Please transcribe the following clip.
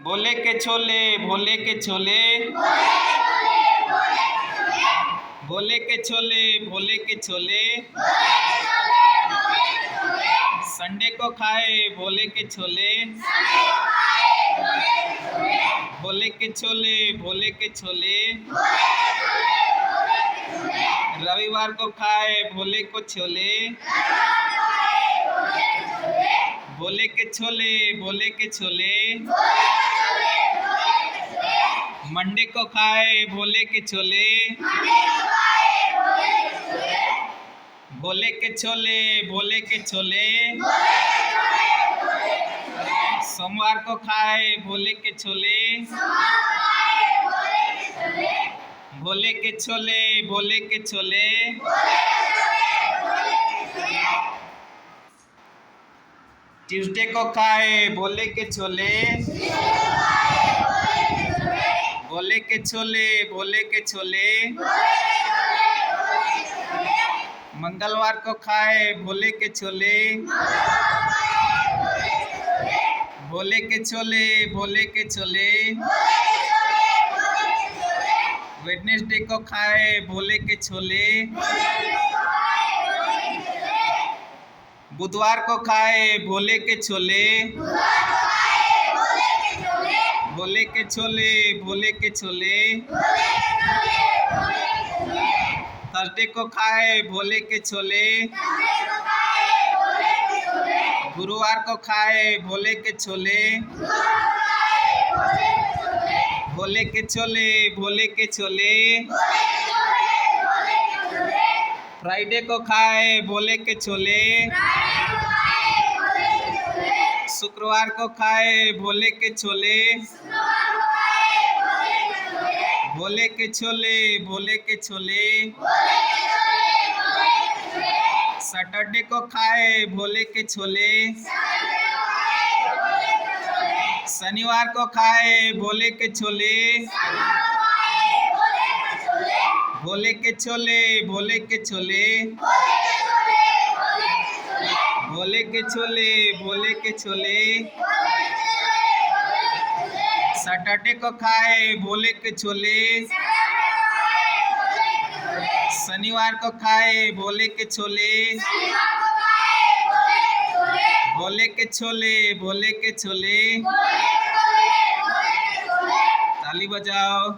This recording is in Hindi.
भोले के छोले, भोले के छोले, भोले के छोले, भोले के छोले, संडे को खाए भोले के छोले, भोले के छोले, भोले के छोले, रविवार को खाए भोले को छोले, भोले के छोले, भोले के छोले, मंडे को खाए भोले के छोले, भोले के छोले, भोले के छोले, सोमवार को खाए भोले के छोले, भोले के छोले, भोले के छोले, ट्यूसडे को खाए भोले के छोले, भोले के छोले, भोले के छोले, मंगलवार को खाए भोले के छोले, भोले के छोले, भोले के छोले, वेडनेसडे को खाए भोले के छोले, बुधवार को खाए भोले के छोले, भोले के छोले, भोले के छोले, थर्सडे को खाए भोले के छोले, गुरुवार को खाए भोले के छोले, भोले के छोले, भोले के छोले, फ्राइडे को खाए भोले के छोले, शुक्रवार को खाए भोले के छोले, भोले के छोले, भोले के छोले, सैटरडे को खाए भोले के छोले, शनिवार को खाए भोले के छोले, भोले के छोले, भोले के छोले, भोले के छोले, भोले के छोले, सैटरडे को खाए भोले के छोले, शनिवार को खाए भोले के छोले, भोले के छोले, भोले के छोले, ताली बजाओ।